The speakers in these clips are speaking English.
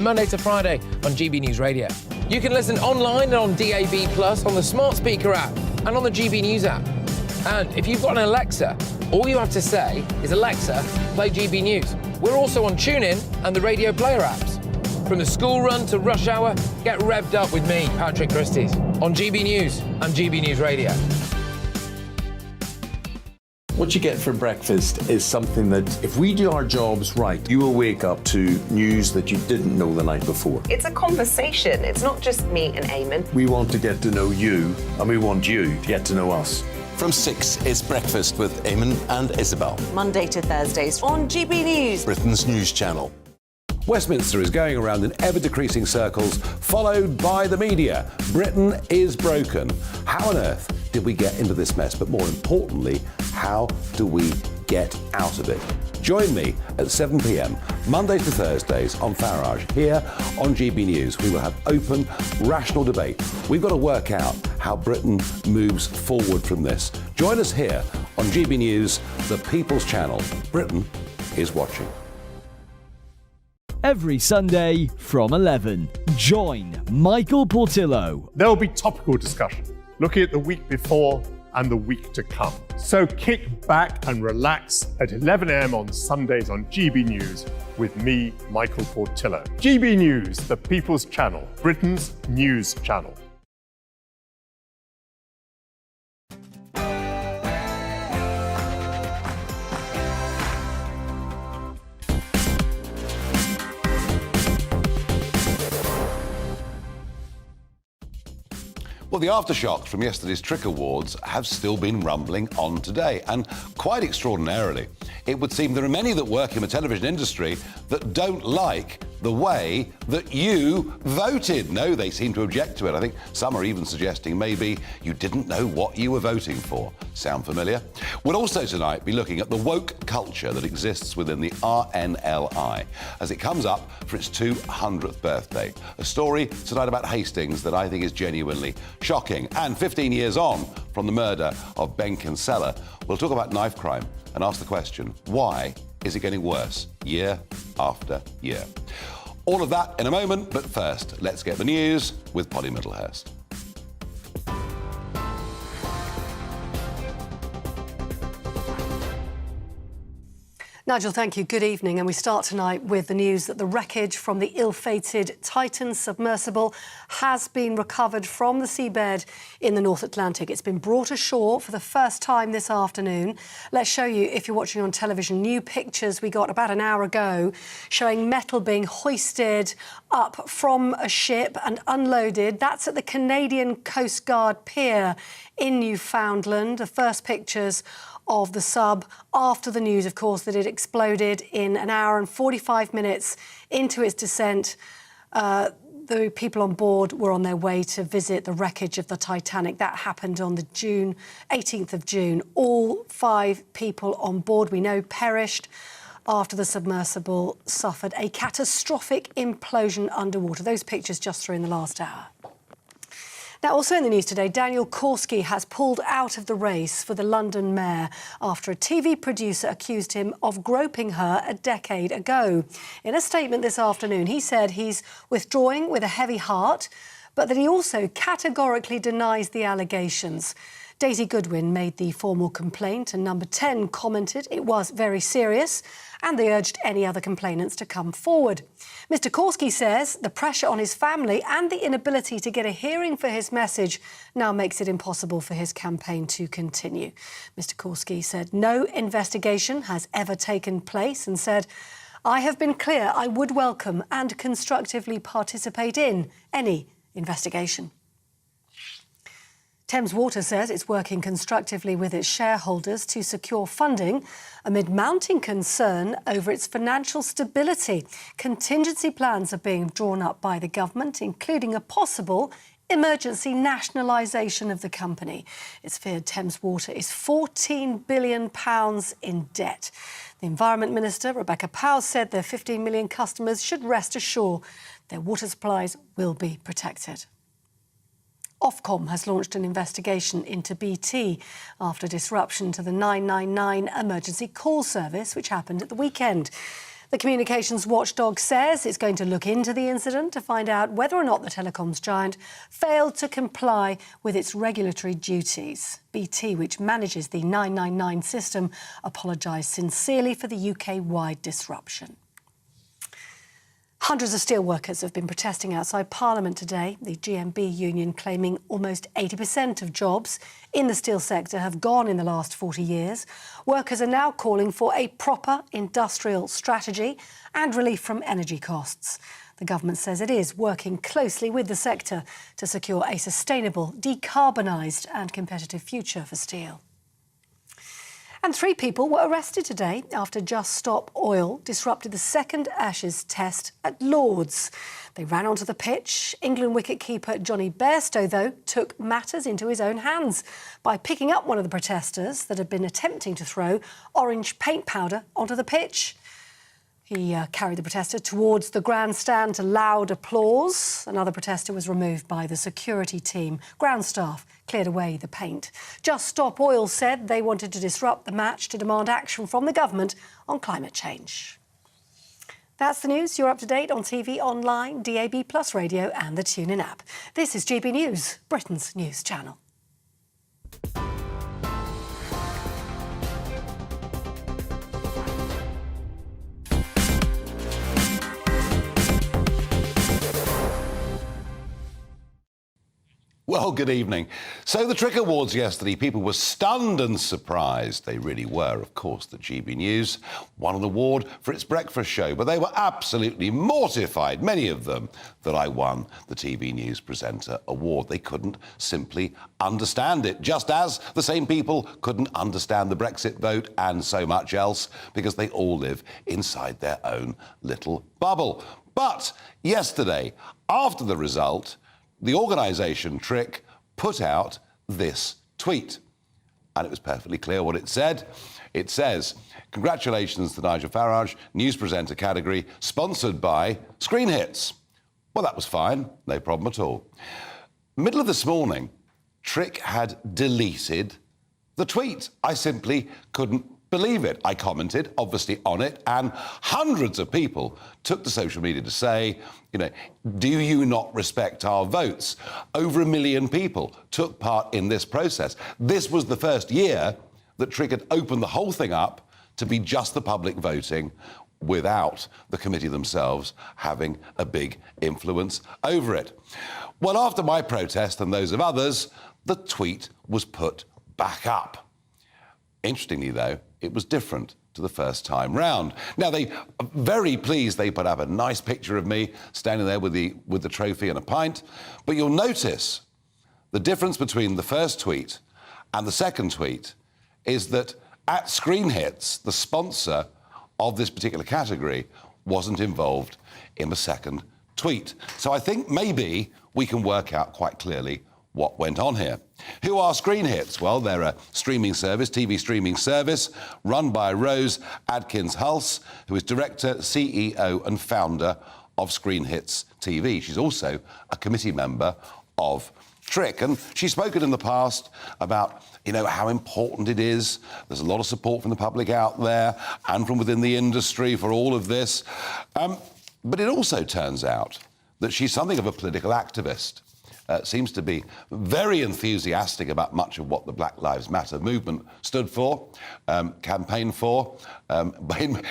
Monday to Friday on GB News Radio. You can listen online and on DAB+, on the smart speaker app and on the GB News app. And if you've got an Alexa, all you have to say is, Alexa, play GB News. We're also on TuneIn and the Radio Player apps. From the school run to rush hour, get revved up with me, Patrick Christys, on GB News and GB News Radio. What you get for breakfast is something that, if we do our jobs right, you will wake up to news that you didn't know the night before. It's a conversation. It's not just me and Eamon. We want to get to know you, and we want you to get to know us. From 6, it's Breakfast with Eamon and Isabel. Monday to Thursdays on GB News, Britain's news channel. Westminster is going around in ever-decreasing circles, followed by the media. Britain is broken. How on earth did we get into this mess? But more importantly, how do we get out of it? Join me at 7 p.m, Mondays to Thursdays on Farage, here on GB News. We will have open, rational debate. We've got to work out how Britain moves forward from this. Join us here on GB News, the People's Channel. Britain is watching. Every Sunday from 11, join Michael Portillo. There will be topical discussion, looking at the week before and the week to come. So kick back and relax at 11 a.m. on Sundays on GB News with me, Michael Portillo. GB News, the People's Channel, Britain's news channel. Well, the aftershocks from yesterday's Trick Awards have still been rumbling on today, and quite extraordinarily, it would seem there are many that work in the television industry that don't like the way that you voted. No, they seem to object to it. I think some are even suggesting maybe you didn't know what you were voting for. Sound familiar? We'll also tonight be looking at the woke culture that exists within the RNLI as it comes up for its 200th birthday. A story tonight about Hastings that I think is genuinely shocking. And 15 years on from the murder of Ben Kinsella, we'll talk about knife crime and ask the question, why is it getting worse year after year? All of that in a moment, but first, let's get the news with Polly Middlehurst. Nigel, thank you. Good evening. And we start tonight with the news that the wreckage from the ill-fated Titan submersible has been recovered from the seabed in the North Atlantic. It's been brought ashore for the first time this afternoon. Let's show you, if you're watching on television, new pictures we got about an hour ago showing metal being hoisted up from a ship and unloaded. That's at the Canadian Coast Guard pier in Newfoundland. The first pictures of the sub after the news, of course, that it exploded in an hour and 45 minutes into its descent. The people on board were on their way to visit the wreckage of the Titanic. That happened on the 18th of June. All 5 people on board, we know, perished after the submersible suffered a catastrophic implosion underwater. Those pictures just through in the last hour. Now, also in the news today, Daniel Korski has pulled out of the race for the London mayor after a TV producer accused him of groping her a decade ago. In a statement this afternoon, he said he's withdrawing with a heavy heart, but that he also categorically denies the allegations. Daisy Goodwin made the formal complaint and Number 10 commented it was very serious and they urged any other complainants to come forward. Mr Korski says the pressure on his family and the inability to get a hearing for his message now makes it impossible for his campaign to continue. Mr Korski said no investigation has ever taken place and said, "I have been clear I would welcome and constructively participate in any investigation." Thames Water says it's working constructively with its shareholders to secure funding amid mounting concern over its financial stability. Contingency plans are being drawn up by the government, including a possible emergency nationalisation of the company. It's feared Thames Water is £14 billion in debt. The Environment Minister, Rebecca Powell, said their 15 million customers should rest assured their water supplies will be protected. Ofcom has launched an investigation into BT after disruption to the 999 emergency call service, which happened at the weekend. The communications watchdog says it's going to look into the incident to find out whether or not the telecoms giant failed to comply with its regulatory duties. BT, which manages the 999 system, apologised sincerely for the UK-wide disruption. Hundreds of steelworkers have been protesting outside Parliament today, the GMB union claiming almost 80% of jobs in the steel sector have gone in the last 40 years. Workers are now calling for a proper industrial strategy and relief from energy costs. The government says it is working closely with the sector to secure a sustainable, decarbonised and competitive future for steel. And 3 people were arrested today after Just Stop Oil disrupted the second Ashes test at Lord's. They ran onto the pitch. England wicketkeeper Johnny Bairstow, though, took matters into his own hands by picking up one of the protesters that had been attempting to throw orange paint powder onto the pitch. He carried the protester towards the grandstand to loud applause. Another protester was removed by the security team. Ground staff cleared away the paint. Just Stop Oil said they wanted to disrupt the match to demand action from the government on climate change. That's the news. You're up to date on TV, online, DAB+ radio and the TuneIn app. This is GB News, Britain's news channel. Well, good evening. So the Trick Awards yesterday, people were stunned and surprised. They really were, of course, that GB News won an award for its breakfast show, but they were absolutely mortified, many of them, that I won the TV News Presenter Award. They couldn't simply understand it, just as the same people couldn't understand the Brexit vote and so much else, because they all live inside their own little bubble. But yesterday, after the result, the organisation Trick put out this tweet. And it was perfectly clear what it said. It says, "Congratulations to Nigel Farage, news presenter category, sponsored by Screen Hits." Well, that was fine, no problem at all. Middle of this morning, Trick had deleted the tweet. I simply couldn't believe it. I commented, obviously, on it, and hundreds of people took to social media to say, do you not respect our votes? Over 1 million people took part in this process. This was the first year that Trick had opened the whole thing up to be just the public voting without the committee themselves having a big influence over it. Well, after my protest and those of others, the tweet was put back up. Interestingly, though, it was different to the first time round. Now, they are very pleased they put up a nice picture of me standing there with the trophy and a pint. But you'll notice the difference between the first tweet and the second tweet is that at Screen Hits, the sponsor of this particular category wasn't involved in the second tweet. So I think maybe we can work out quite clearly what went on here. Who are Screen Hits? Well, they're a streaming service, TV streaming service, run by Rose Adkins-Hulse, who is director, CEO and founder of Screen Hits TV. She's also a committee member of Trick, and she's spoken in the past about, how important it is. There's a lot of support from the public out there and from within the industry for all of this. But it also turns out that she's something of a political activist. Seems to be very enthusiastic about much of what the Black Lives Matter movement stood for, campaigned for,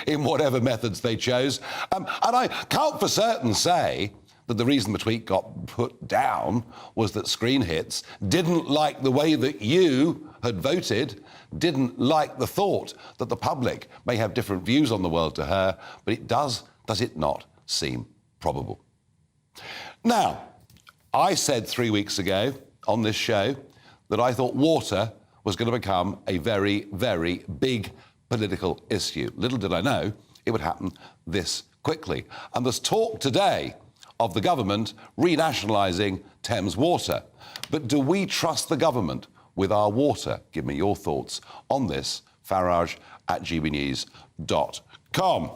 in whatever methods they chose. And I can't for certain say that the reason the tweet got put down was that Screen Hits didn't like the way that you had voted, didn't like the thought that the public may have different views on the world to her, but it does it not seem probable? Now, I said 3 weeks ago on this show that I thought water was going to become a very, very big political issue. Little did I know it would happen this quickly. And there's talk today of the government renationalising Thames Water. But do we trust the government with our water? Give me your thoughts on this. Farage@gbnews.com.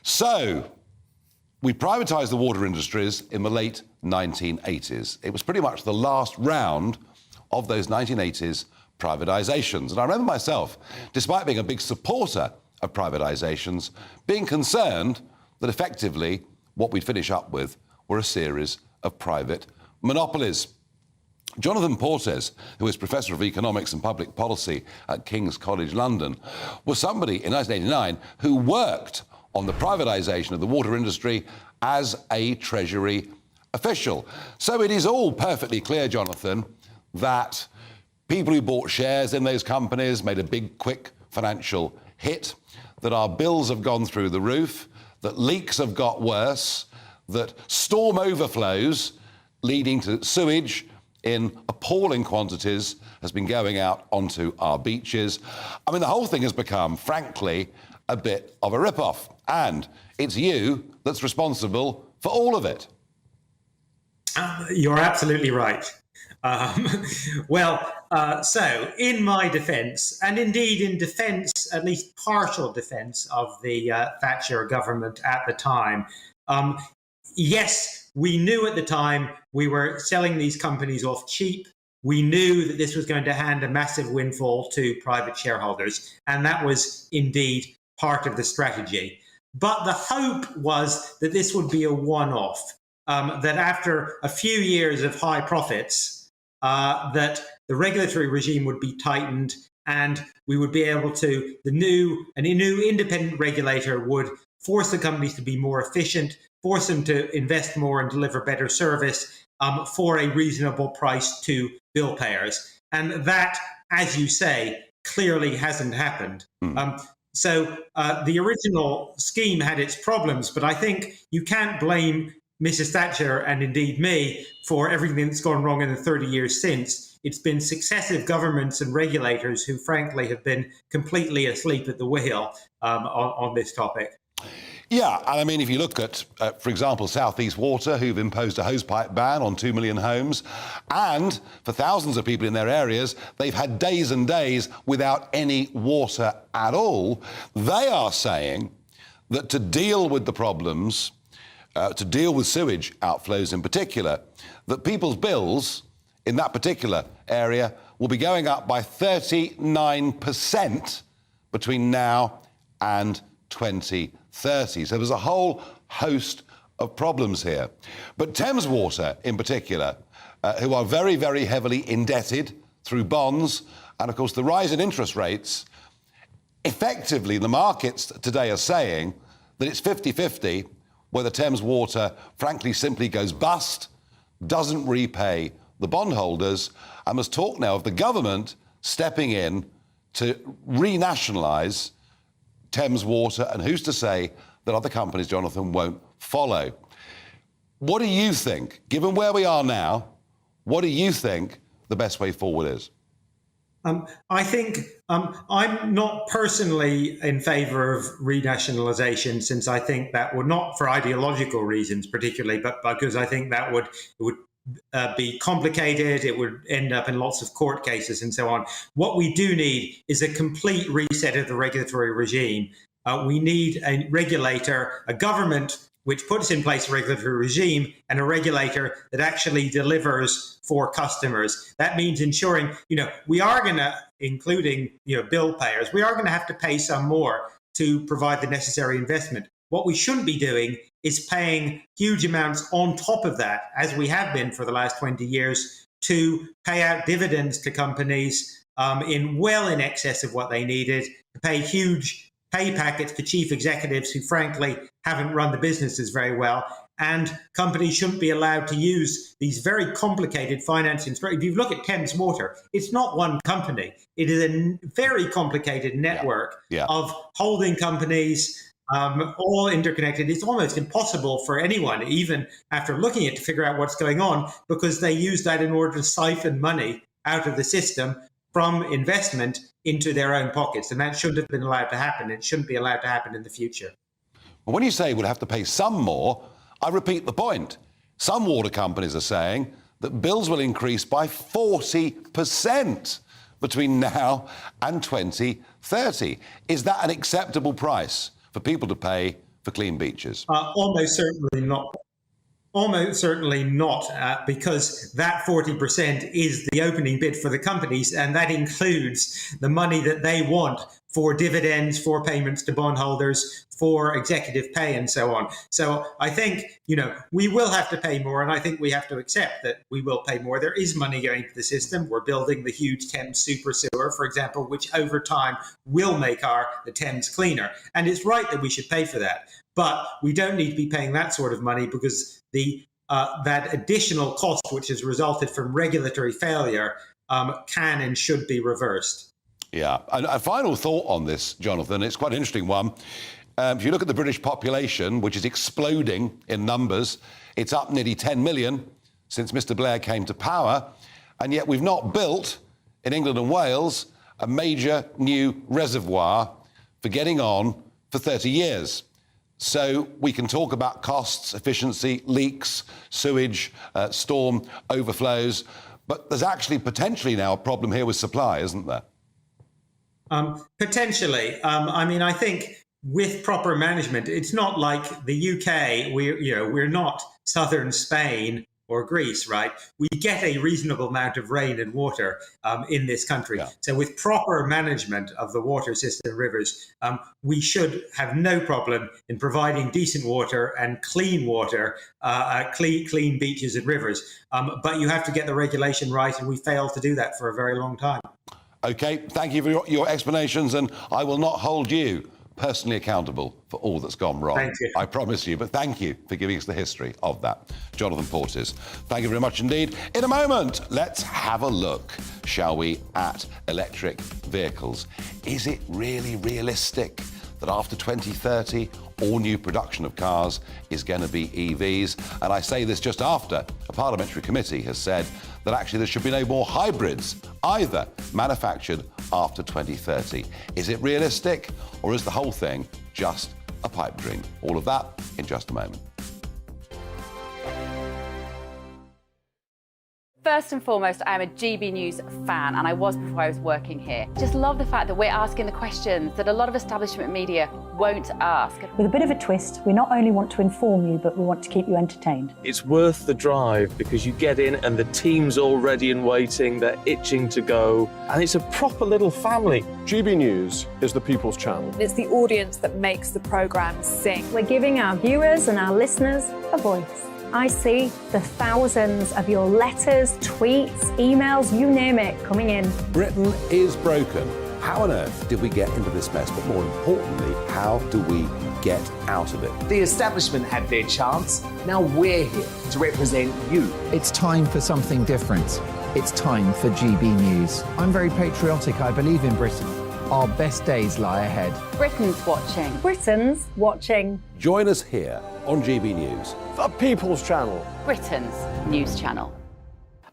So, we privatised the water industries in the late 1980s. It was pretty much the last round of those 1980s privatisations. And I remember myself, despite being a big supporter of privatisations, being concerned that effectively what we'd finish up with were a series of private monopolies. Jonathan Portes, who is Professor of Economics and Public Policy at King's College London, was somebody in 1989 who worked on the privatisation of the water industry as a Treasury official. So it is all perfectly clear, Jonathan, that people who bought shares in those companies made a big, quick financial hit, that our bills have gone through the roof, that leaks have got worse, that storm overflows leading to sewage in appalling quantities has been going out onto our beaches. I mean, the whole thing has become, frankly, a bit of a rip-off. And it's you that's responsible for all of it. You're absolutely right. So in my defence, and indeed in defence, at least partial defence of the Thatcher government at the time, yes, we knew at the time we were selling these companies off cheap. We knew that this was going to hand a massive windfall to private shareholders, and that was indeed part of the strategy. But the hope was that this would be a one-off, that after a few years of high profits, that the regulatory regime would be tightened and we would be able to, a new independent regulator would force the companies to be more efficient, force them to invest more and deliver better service for a reasonable price to bill payers. And that, as you say, clearly hasn't happened. So the original scheme had its problems, but I think you can't blame Mrs. Thatcher and indeed me for everything that's gone wrong in the 30 years since. It's been successive governments and regulators who, frankly, have been completely asleep at the wheel on this topic. Yeah, and I mean, if you look at, for example, South East Water, who've imposed a hosepipe ban on 2 million homes, and for thousands of people in their areas, they've had days and days without any water at all. They are saying that to deal with the problems, to deal with sewage outflows in particular, that people's bills in that particular area will be going up by 39% between now and 2030. So there's a whole host of problems here. But Thames Water in particular, who are very, very heavily indebted through bonds, and of course the rise in interest rates, effectively the markets today are saying that it's 50-50 whether Thames Water frankly simply goes bust, doesn't repay the bondholders, and there's talk now of the government stepping in to renationalise Thames Water, and who's to say that other companies, Jonathan, won't follow. What do you think, given where we are now, what do you think the best way forward is? I think I'm not personally in favour of renationalisation, since I think that would, not for ideological reasons particularly, but because I think that would be complicated, it would end up in lots of court cases and so on. What we do need is a complete reset of the regulatory regime. We need a regulator, a government which puts in place a regulatory regime, and a regulator that actually delivers for customers. That means ensuring, we are going to, including, bill payers, we are going to have to pay some more to provide the necessary investment. What we shouldn't be doing is paying huge amounts on top of that, as we have been for the last 20 years, to pay out dividends to companies in excess of what they needed, to pay huge pay packets to chief executives who, frankly, haven't run the businesses very well. And companies shouldn't be allowed to use these very complicated finance instruments. If you look at Thames Water, it's not one company. It is a very complicated network of holding companies, all interconnected. It's almost impossible for anyone, even after looking at it, to figure out what's going on, because they use that in order to siphon money out of the system from investment into their own pockets. And that shouldn't have been allowed to happen. It shouldn't be allowed to happen in the future. Well, when you say we'll have to pay some more, I repeat the point. Some water companies are saying that bills will increase by 40% between now and 2030. Is that an acceptable price for people to pay for clean beaches? Almost certainly not. Almost certainly not, because that 40% is the opening bid for the companies, and that includes the money that they want for dividends, for payments to bondholders, for executive pay, and so on. So I think, we will have to pay more, and I think we have to accept that we will pay more. There is money going to the system. We're building the huge Thames super sewer, for example, which over time will make the Thames cleaner. And it's right that we should pay for that. But we don't need to be paying that sort of money because that additional cost, which has resulted from regulatory failure, can and should be reversed. Yeah. And a final thought on this, Jonathan, it's quite an interesting one. If you look at the British population, which is exploding in numbers, it's up nearly 10 million since Mr. Blair came to power, and yet we've not built, in England and Wales, a major new reservoir for getting on for 30 years. So we can talk about costs, efficiency, leaks, sewage, storm overflows, but there's actually potentially now a problem here with supply, isn't there? Potentially. I think with proper management, it's not like the UK. We're not southern Spain or Greece, right? We get a reasonable amount of rain and water in this country. Yeah. So with proper management of the water system and rivers, we should have no problem in providing decent water and clean water, clean beaches and rivers. But you have to get the regulation right, and we failed to do that for a very long time. OK, thank you for your explanations, and I will not hold you personally accountable for all that's gone wrong. Thank you. I promise you, but thank you for giving us the history of that. Jonathan Portes, thank you very much indeed. In a moment, let's have a look, shall we, at electric vehicles. Is it really realistic that after 2030, all new production of cars is going to be EVs? And I say this just after a parliamentary committee has said that actually there should be no more hybrids either manufactured after 2030. Is it realistic, or is the whole thing just a pipe dream? All of that in just a moment. First and foremost, I am a GB News fan, and I was before I was working here. Just love the fact that we're asking the questions that a lot of establishment media won't ask. With a bit of a twist, we not only want to inform you, but we want to keep you entertained. It's worth the drive because you get in and the team's all ready and waiting, they're itching to go, and it's a proper little family. GB News is the People's Channel. It's the audience that makes the programme sing. We're giving our viewers and our listeners a voice. I see the thousands of your letters, tweets, emails, you name it, coming in. Britain is broken. How on earth did we get into this mess? But more importantly, how do we get out of it? The establishment had their chance. Now we're here to represent you. It's time for something different. It's time for GB News. I'm very patriotic. I believe in Britain. Our best days lie ahead. Britain's watching. Britain's watching. Join us here on GB News. The People's Channel. Britain's news channel.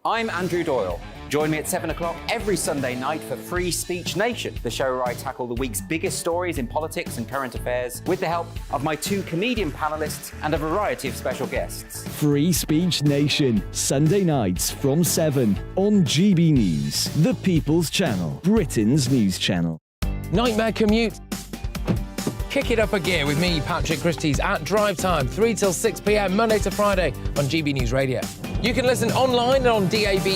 I'm Andrew Doyle. Join me at 7 o'clock every Sunday night for Free Speech Nation, the show where I tackle the week's biggest stories in politics and current affairs with the help of my two comedian panellists and a variety of special guests. Free Speech Nation, Sunday nights from 7 on GB News, the People's Channel, Britain's news channel. Nightmare commute. Kick it up a gear with me, Patrick Christie's, at drive time, 3 till 6 p.m, Monday to Friday on GB News Radio. You can listen online and on DAB+,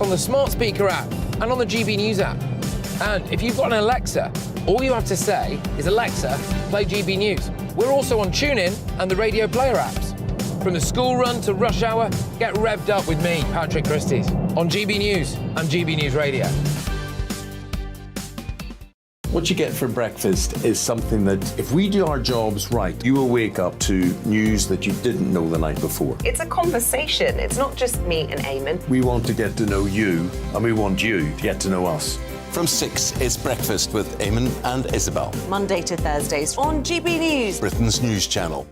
on the smart speaker app, and on the GB News app. And if you've got an Alexa, all you have to say is, Alexa, play GB News. We're also on TuneIn and the Radio Player apps. From the school run to rush hour, get revved up with me, Patrick Christie's, on GB News and GB News Radio. What you get for breakfast is something that, if we do our jobs right, you will wake up to news that you didn't know the night before. It's a conversation. It's not just me and Eamon. We want to get to know you, and we want you to get to know us. From 6, it's Breakfast with Eamon and Isabel. Monday to Thursdays on GB News. Britain's news channel.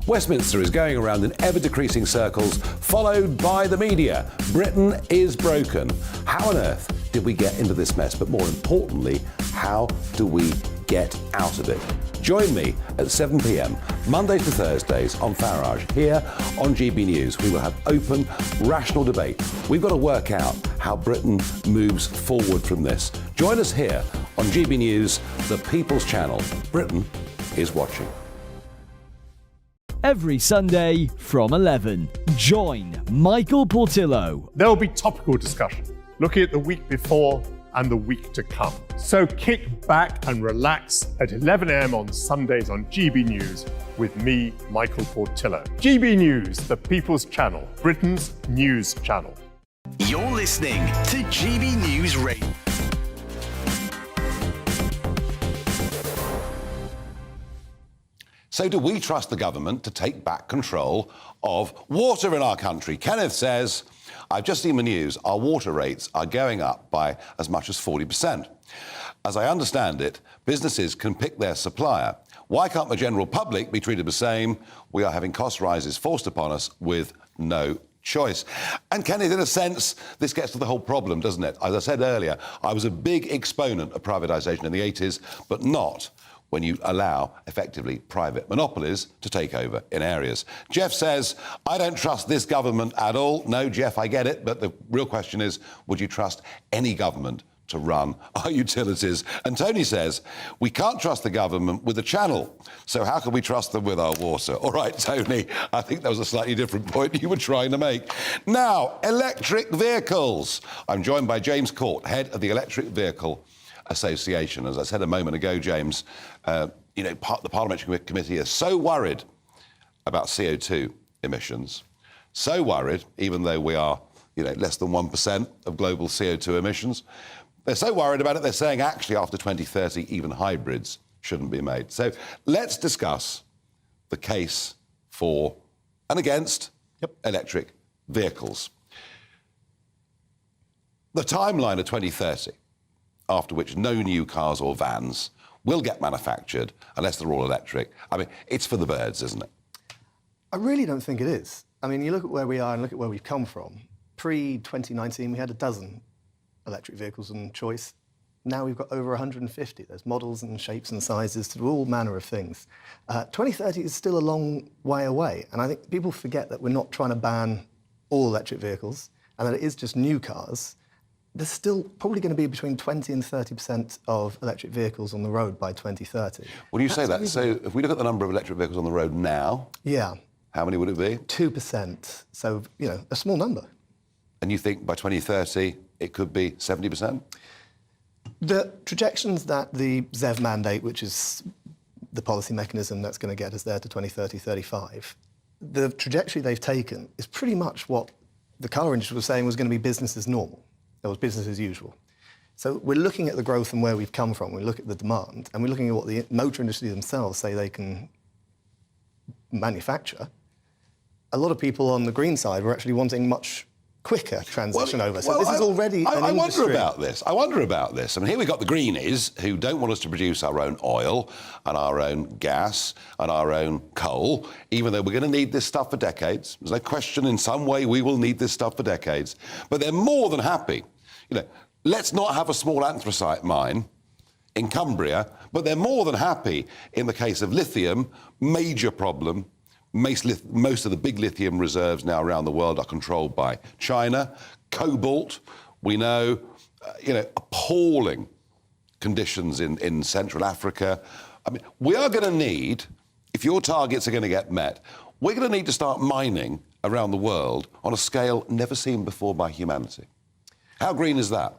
Westminster is going around in ever-decreasing circles, followed by the media. Britain is broken. How on earth did we get into this mess? But more importantly, how do we get out of it? Join me at 7 p.m, Monday to Thursdays on Farage, here on GB News. We will have open, rational debate. We've got to work out how Britain moves forward from this. Join us here on GB News, the People's Channel. Britain is watching. Every Sunday from 11, join Michael Portillo. There will be topical discussion, looking at the week before and the week to come. So kick back and relax at 11 a.m. on Sundays on GB News with me, Michael Portillo. GB News, the People's Channel, Britain's news channel. You're listening to GB News Radio. So do we trust the government to take back control of water in our country? Kenneth says, I've just seen the news, our water rates are going up by as much as 40%. As I understand it, businesses can pick their supplier. Why can't the general public be treated the same? We are having cost rises forced upon us with no choice. And Kenneth, in a sense, this gets to the whole problem, doesn't it? As I said earlier, I was a big exponent of privatisation in the 80s, but not when you allow, effectively, private monopolies to take over in areas. Jeff says, I don't trust this government at all. No, Jeff, I get it, but the real question is, would you trust any government to run our utilities? And Tony says, we can't trust the government with the channel, so how can we trust them with our water? All right, Tony, I think that was a slightly different point you were trying to make. Now, electric vehicles. I'm joined by James Court, head of the Electric Vehicle Association. As I said a moment ago, James, the Parliamentary Committee is so worried about CO2 emissions, so worried, even though we are, less than 1% of global CO2 emissions. They're so worried about it, they're saying actually after 2030, even hybrids shouldn't be made. So let's discuss the case for and against electric vehicles. The timeline of 2030, after which no new cars or vans will get manufactured unless they're all electric. I mean, it's for the birds, isn't it? I really don't think it is. I mean, you look at where we are and look at where we've come from. Pre-2019, we had a dozen electric vehicles in choice. Now we've got over 150. There's models and shapes and sizes to do all manner of things. 2030 is still a long way away, and I think people forget that we're not trying to ban all electric vehicles and that it is just new cars. There's still probably going to be between 20 and 30% of electric vehicles on the road by 2030. Well, you say that. So if we look at the number of electric vehicles on the road now, yeah, how many would it be? 2%. So, a small number. And you think by 2030 it could be 70%? The projections that the ZEV mandate, which is the policy mechanism that's going to get us there to 2030, 35, the trajectory they've taken is pretty much what the car industry was saying was going to be business as normal. It was business as usual. So we're looking at the growth and where we've come from. We look at the demand, and we're looking at what the motor industry themselves say they can manufacture. A lot of people on the green side were actually wanting much quicker transition over. So this is already an industry. I wonder about this. I mean, here we've got the greenies who don't want us to produce our own oil and our own gas and our own coal, even though we're going to need this stuff for decades. There's no question in some way we will need this stuff for decades. But they're more than happy. Let's not have a small anthracite mine in Cumbria, but they're more than happy in the case of lithium, major problem. Most of the big lithium reserves now around the world are controlled by China. Cobalt, we know, appalling conditions in Central Africa. I mean, we are going to need, if your targets are going to get met, we're going to need to start mining around the world on a scale never seen before by humanity. How green is that?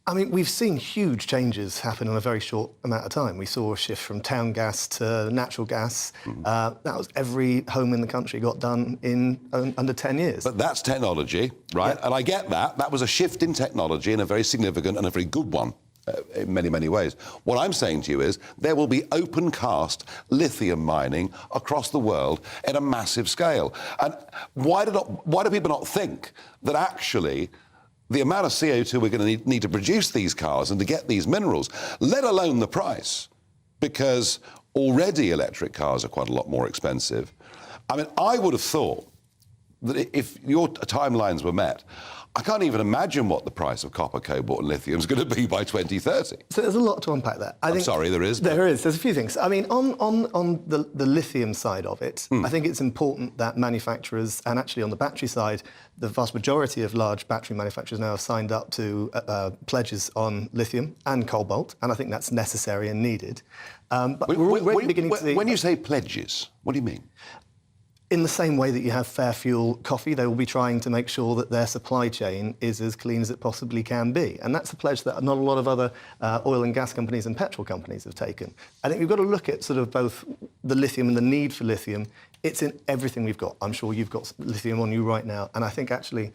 I mean, we've seen huge changes happen in a very short amount of time. We saw a shift from town gas to natural gas. That was every home in the country got done in under 10 years. But that's technology, right? Yeah. And I get that. That was a shift in technology and a very significant and a very good one in many, many ways. What I'm saying to you is there will be open-cast lithium mining across the world at a massive scale. And why do people not think that actually the amount of CO2 we're going to need to produce these cars and to get these minerals, let alone the price, because already electric cars are quite a lot more expensive. I mean, I would have thought that if your timelines were met, I can't even imagine what the price of copper, cobalt and lithium is going to be by 2030. So there's a lot to unpack there. I'm sorry, there is. There is. There's a few things. I mean, on the lithium side of it, I think it's important that manufacturers, and actually on the battery side, the vast majority of large battery manufacturers now have signed up to pledges on lithium and cobalt, and I think that's necessary and needed. But we're beginning to see... When you say pledges, what do you mean? In the same way that you have Fair Fuel coffee, they will be trying to make sure that their supply chain is as clean as it possibly can be. And that's a pledge that not a lot of other oil and gas companies and petrol companies have taken. I think we've got to look at sort of both the lithium and the need for lithium. It's in everything we've got. I'm sure you've got lithium on you right now. And I think actually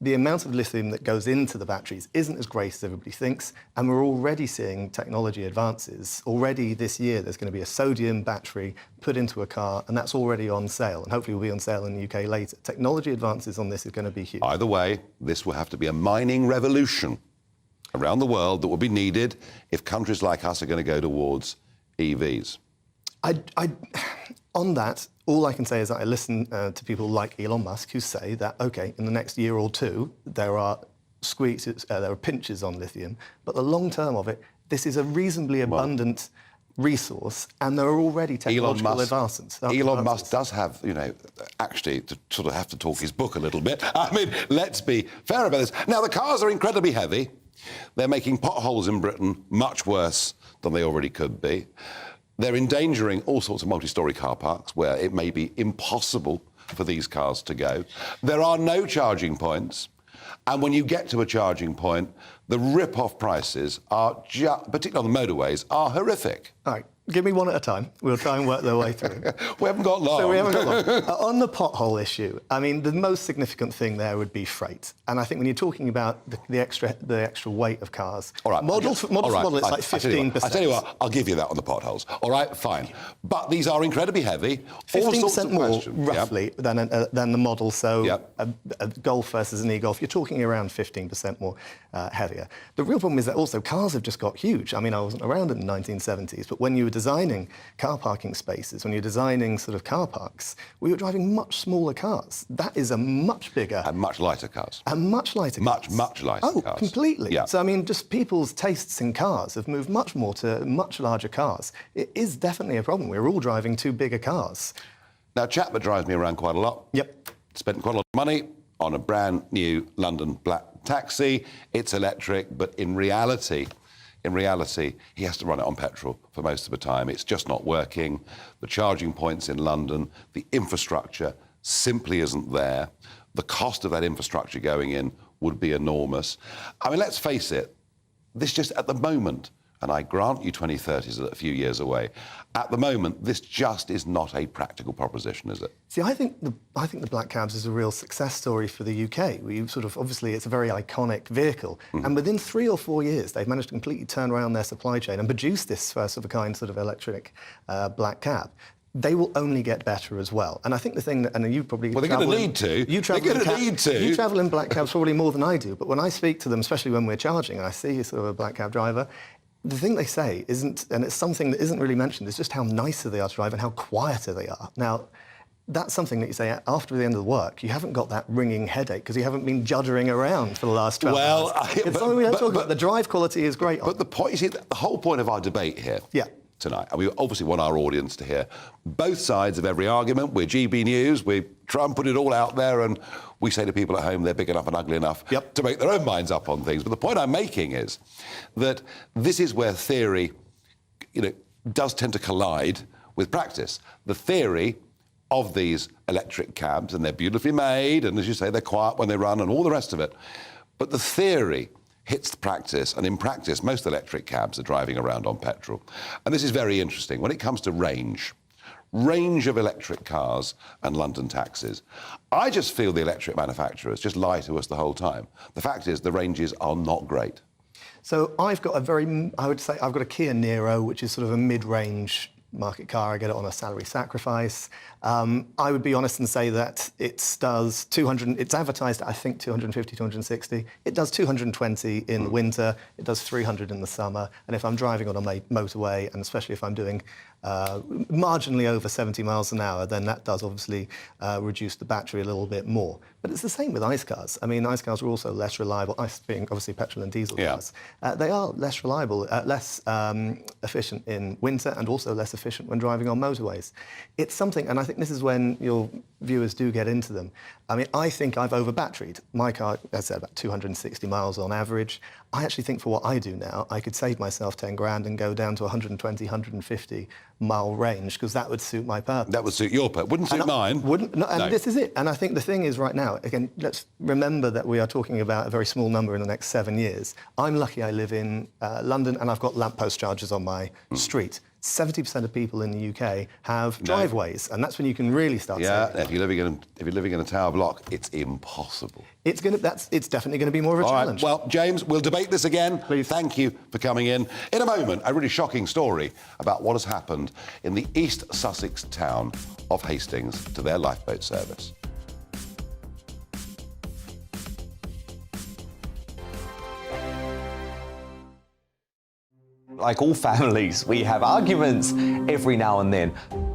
the amount of lithium that goes into the batteries isn't as great as everybody thinks, and we're already seeing technology advances. Already this year, there's going to be a sodium battery put into a car, and that's already on sale, and hopefully will be on sale in the UK later. Technology advances on this is going to be huge. Either way, this will have to be a mining revolution around the world that will be needed if countries like us are going to go towards EVs. On that, all I can say is that I listen to people like Elon Musk who say that, OK, in the next year or two, there are squeezes, there are pinches on lithium, but the long term of it, this is a reasonably abundant resource, and there are already technological advances. Elon Musk does have, you know, actually to sort of have to talk his book a little bit. I mean, let's be fair about this. Now, the cars are incredibly heavy. They're making potholes in Britain much worse than they already could be. They're endangering all sorts of multi-storey car parks where it may be impossible for these cars to go. There are no charging points. And when you get to a charging point, the rip-off prices are, particularly on the motorways, are horrific. All right, give me one at a time. We'll try and work their way through. We haven't got long. So we haven't got long. On the pothole issue, I mean, the most significant thing there would be freight. And I think when you're talking about the extra weight of cars, all right, model for model, it's like 15%. I tell you what, I'll give you that on the potholes. All right, fine. But these are incredibly heavy. 15% more, roughly, than the model. So a Golf versus an e-Golf, you're talking around 15% more heavier. The real problem is that also cars have just got huge. I mean, I wasn't around in the 1970s, but when you were designing car parking spaces, when you're designing sort of car parks, we were driving much smaller cars. That is a much bigger... And much lighter cars. And much lighter cars. Much lighter cars. Oh, completely. Yeah. So, I mean, just people's tastes in cars have moved much more to much larger cars. It is definitely a problem. We're all driving too bigger cars. Now, chap that drives me around quite a lot. Yep. Spent quite a lot of money on a brand new London black taxi. It's electric, but in reality, he has to run it on petrol for most of the time. It's just not working. The charging points in London, the infrastructure simply isn't there. The cost of that infrastructure going in would be enormous. I mean, let's face it, this just at the moment, and I grant you 2030 is a few years away, at the moment, this just is not a practical proposition, is it? See, I think the black cabs is a real success story for the UK. We sort of, obviously, it's a very iconic vehicle. And within 3 or 4 years, they've managed to completely turn around their supply chain and produce this first of a kind sort of electric black cab. They will only get better as well. And I think the thing that, and you probably... Well, they're going to need to. You travel in black cabs probably more than I do, but when I speak to them, especially when we're charging, and I see sort of a black cab driver, the thing they say isn't, and it's something that isn't really mentioned, is just how nicer they are to drive and how quieter they are. Now, that's something that you say after the end of the work, you haven't got that ringing headache because you haven't been juddering around for the last 12 hours. It's something we don't talk about. The drive quality is great. But the point, you see, the whole point of our debate here tonight, and we obviously want our audience to hear both sides of every argument. We're GB News, we try and put it all out there, and we say to people at home they're big enough and ugly enough to make their own minds up on things. But the point I'm making is that this is where theory, you know, does tend to collide with practice. The theory of these electric cabs, and they're beautifully made, and as you say, they're quiet when they run and all the rest of it. But the theory hits the practice, and in practice, most electric cabs are driving around on petrol. And this is very interesting. When it comes to range of electric cars and London taxis, I just feel the electric manufacturers just lie to us the whole time. The fact is the ranges are not great. So I've got I would say I've got a Kia Niro, which is sort of a mid-range market car. I get it on a salary sacrifice. I would be honest and say that it does 200, it's advertised at, I think, 250, 260. It does 220 in the winter. It does 300 in the summer. And if I'm driving on a motorway, and especially if I'm doing marginally over 70 miles an hour, then that does obviously reduce the battery a little bit more. But it's the same with ICE cars. I mean, ICE cars are also less reliable, ICE being obviously petrol and diesel cars. They are less reliable, less efficient in winter, and also less efficient when driving on motorways. It's something, and I think this is when your viewers do get into them. I mean, I think I've over-batteried. My car, as I said, about 260 miles on average. I actually think for what I do now, I could save myself 10 grand and go down to 120, 150 mile range, because that would suit my purpose. That would suit your purpose. Wouldn't suit mine. Wouldn't. No, and No. this is it. And I think the thing is right now, again, let's remember that we are talking about a very small number in the next 7 years. I'm lucky I live in London and I've got lamppost chargers on my street. 70% of people in the UK have driveways, and that's when you can really start saving. If you're living in a tower block, it's impossible. It's definitely going to be more of a All right. challenge. Well, James, we'll debate this again. Please. Thank you for coming in. In a moment, a really shocking story about what has happened in the East Sussex town of Hastings to their lifeboat service. Like all families, we have arguments every now and then,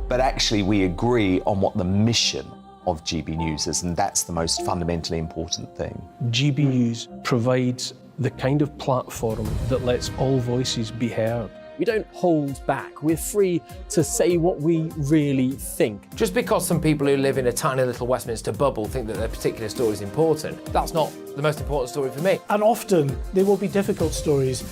but actually we agree on what the mission of GB News is, and that's the most fundamentally important thing. GB News provides the kind of platform that lets all voices be heard. We don't hold back. We're free to say what we really think. Just because some people who live in a tiny little Westminster bubble think that their particular story is important, that's not the most important story for me. And often there will be difficult stories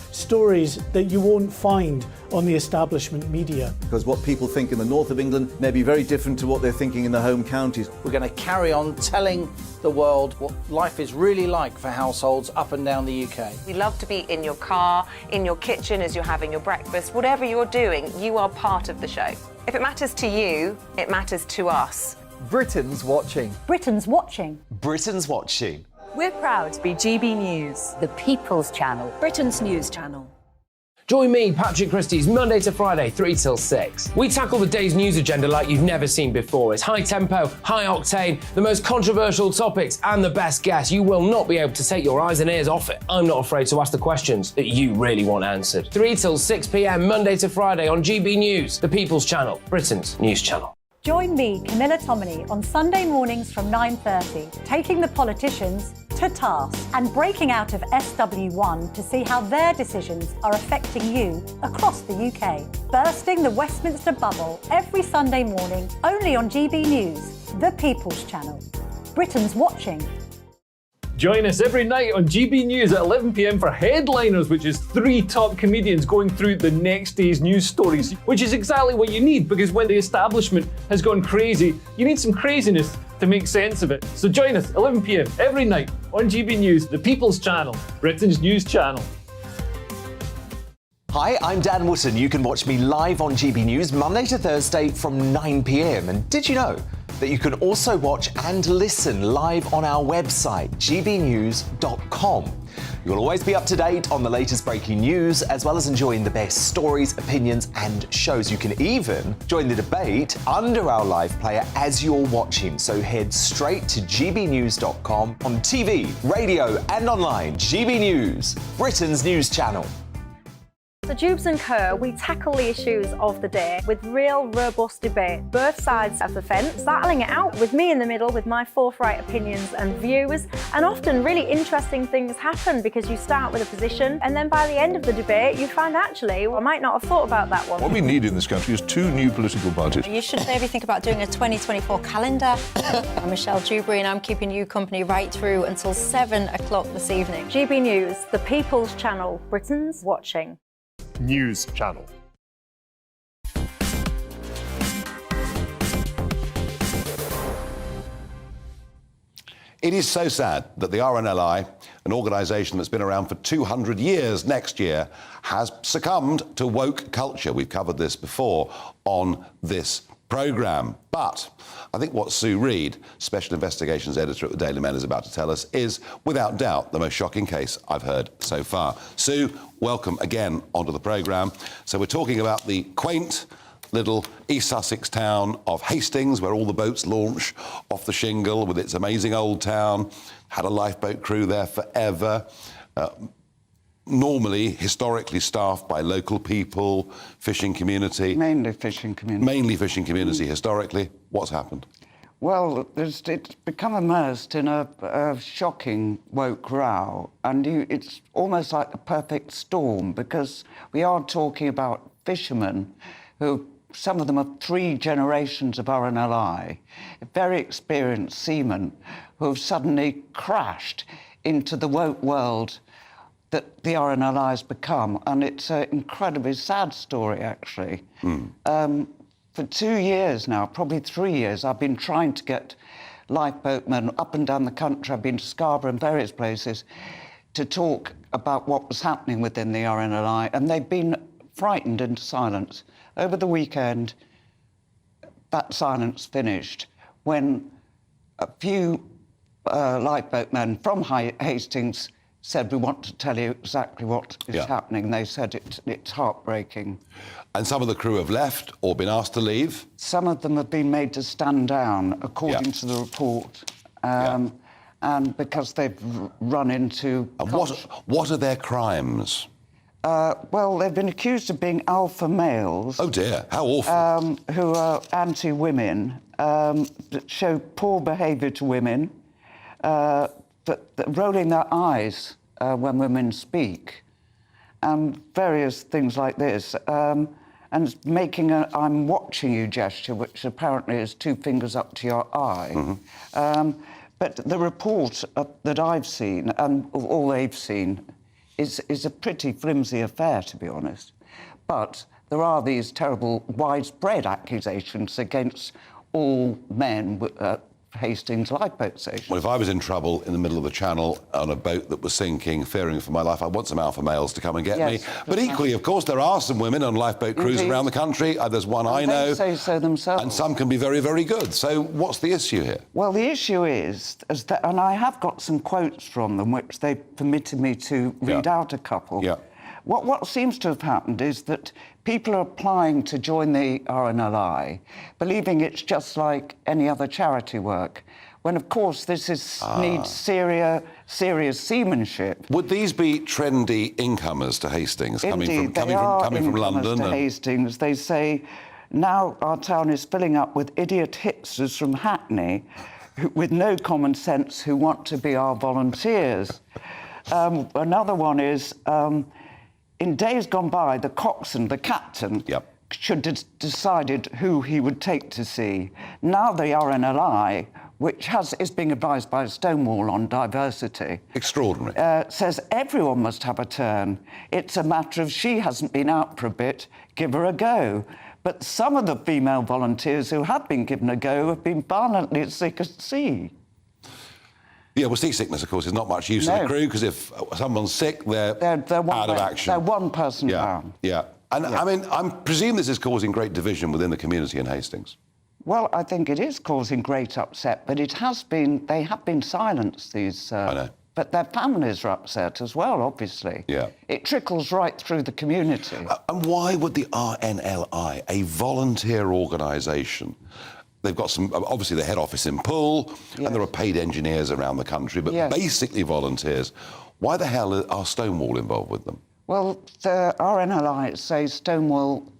that you won't find on the establishment media. Because what people think in the north of England may be very different to what they're thinking in the home counties. We're going to carry on telling the world what life is really like for households up and down the UK. We love to be in your car, in your kitchen as you're having your breakfast. Whatever you're doing, you are part of the show. If it matters to you, it matters to us. Britain's watching. Britain's watching. Britain's watching. We're proud to be GB News, The People's Channel. Britain's news channel. Join me, Patrick Christie's, Monday to Friday, 3 till 6. We tackle the day's news agenda like you've never seen before. It's high tempo, high octane, the most controversial topics, and the best guests. You will not be able to take your eyes and ears off it. I'm not afraid to ask the questions that you really want answered. 3 till 6 p.m, Monday to Friday on GB News, the People's Channel, Britain's news channel. Join me, Camilla Tominey, on Sunday mornings from 9:30, taking the politicians to task and breaking out of SW1 to see how their decisions are affecting you across the UK. Bursting the Westminster bubble every Sunday morning, only on GB News, the People's Channel. Britain's watching. Join us every night on GB News at 11 p.m. for Headliners, which is 3 top comedians going through the next day's news stories, which is exactly what you need, because when the establishment has gone crazy, you need some craziness to make sense of it. So join us 11 p.m. every night on GB News, the People's Channel, Britain's news channel. Hi, I'm Dan Wootton. You can watch me live on GB News Monday to Thursday from 9 p.m. And did you know that you can also watch and listen live on our website, gbnews.com. You'll always be up to date on the latest breaking news, as well as enjoying the best stories, opinions, and shows. You can even join the debate under our live player as you're watching. So head straight to gbnews.com on TV, radio, and online. GB News, Britain's news channel. So Jubes and Kerr, we tackle the issues of the day with real robust debate, both sides of the fence, battling it out with me in the middle with my forthright opinions and views. And often really interesting things happen because you start with a position and then by the end of the debate you find actually, well, I might not have thought about that one. What we need in this country is 2 new political parties. You should maybe think about doing a 2024 calendar. I'm Michelle Dewberry and I'm keeping you company right through until 7 o'clock this evening. GB News, the People's Channel, Britain's watching. News channel. It is so sad that the RNLI, an organisation that's been around for 200 years next year, has succumbed to woke culture. We've covered this before on this programme. But I think what Sue Reed, Special Investigations Editor at the Daily Mail, is about to tell us is, without doubt, the most shocking case I've heard so far. Sue, welcome again onto the programme. So we're talking about the quaint little East Sussex town of Hastings, where all the boats launch off the shingle with its amazing old town. Had a lifeboat crew there forever. Normally, historically staffed by local people, fishing community. Mainly fishing community. Mainly fishing community, historically. What's happened? Well, it's become immersed in a shocking woke row, and it's almost like the perfect storm, because we are talking about fishermen who, some of them are 3 generations of RNLI, very experienced seamen who have suddenly crashed into the woke world that the RNLI has become, and it's an incredibly sad story, actually. For 2 years now, probably 3 years, I've been trying to get lifeboatmen up and down the country. I've been to Scarborough and various places to talk about what was happening within the RNLI, and they've been frightened into silence. Over the weekend, that silence finished when a few lifeboatmen from Hastings said, we want to tell you exactly what is happening. They said it's heartbreaking. And some of the crew have left or been asked to leave? Some of them have been made to stand down, according to the report, and because they've run into... And what are their crimes? Well, they've been accused of being alpha males. Oh, dear. How awful. Who are anti-women, that show poor behaviour to women, that rolling their eyes when women speak, and various things like this, and making a "I'm watching you" gesture, which apparently is 2 fingers up to your eye. But the report that I've seen, and all they've seen, is a pretty flimsy affair, to be honest. But there are these terrible, widespread accusations against all men at Hastings lifeboat station. Well, if I was in trouble in the middle of the channel on a boat that was sinking, fearing for my life, I'd want some alpha males to come and get me. But equally, of course, there are some women on lifeboat crews around the country. There's one I know. They say so themselves. And some can be very, very good. So what's the issue here? Well, the issue is that, and I have got some quotes from them, which they permitted me to read out a couple. What seems to have happened is that people are applying to join the RNLI, believing it's just like any other charity work, when, of course, this needs serious seamanship. Would these be trendy incomers to Hastings, Indeed, coming from London? To Hastings. They say, now our town is filling up with idiot hipsters from Hackney with no common sense who want to be our volunteers. Another one is... in days gone by, the coxswain, the captain, should have decided who he would take to sea. Now the RNLI, which is being advised by Stonewall on diversity... Extraordinary. ...says everyone must have a turn. It's a matter of she hasn't been out for a bit, give her a go. But some of the female volunteers who have been given a go have been violently sick at sea. Yeah, well, seasickness, of course, is not much use to the crew, because if someone's sick, they're out of action. They're one person down. And, I mean, I presume this is causing great division within the community in Hastings. Well, I think it is causing great upset, but they have been silenced, these... I know. But their families are upset as well, obviously. It trickles right through the community. And why would the RNLI, a volunteer organisation... They've got obviously, the head office in Poole, and there are paid engineers around the country, but basically volunteers. Why the hell are Stonewall involved with them? Well, the RNLI say Stonewall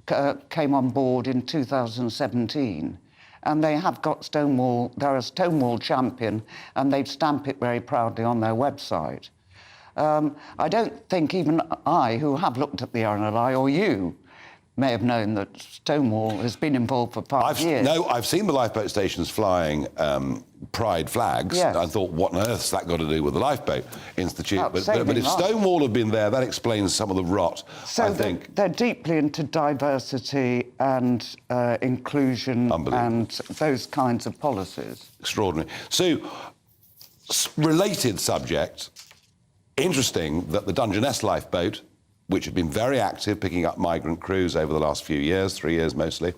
came on board in 2017, and they have got Stonewall. They're a Stonewall champion, and they stamp it very proudly on their website. I don't think even I, who have looked at the RNLI, or you, may have known that Stonewall has been involved for 5 years. No, I've seen the lifeboat stations flying pride flags. I thought, what on earth's that got to do with the Lifeboat Institute? But if Stonewall had been there, that explains some of the rot, I think. They're deeply into diversity and inclusion and those kinds of policies. Extraordinary. So, related subject, interesting that the Dungeness lifeboat, which have been very active, picking up migrant crews over the last few years, 3 years mostly.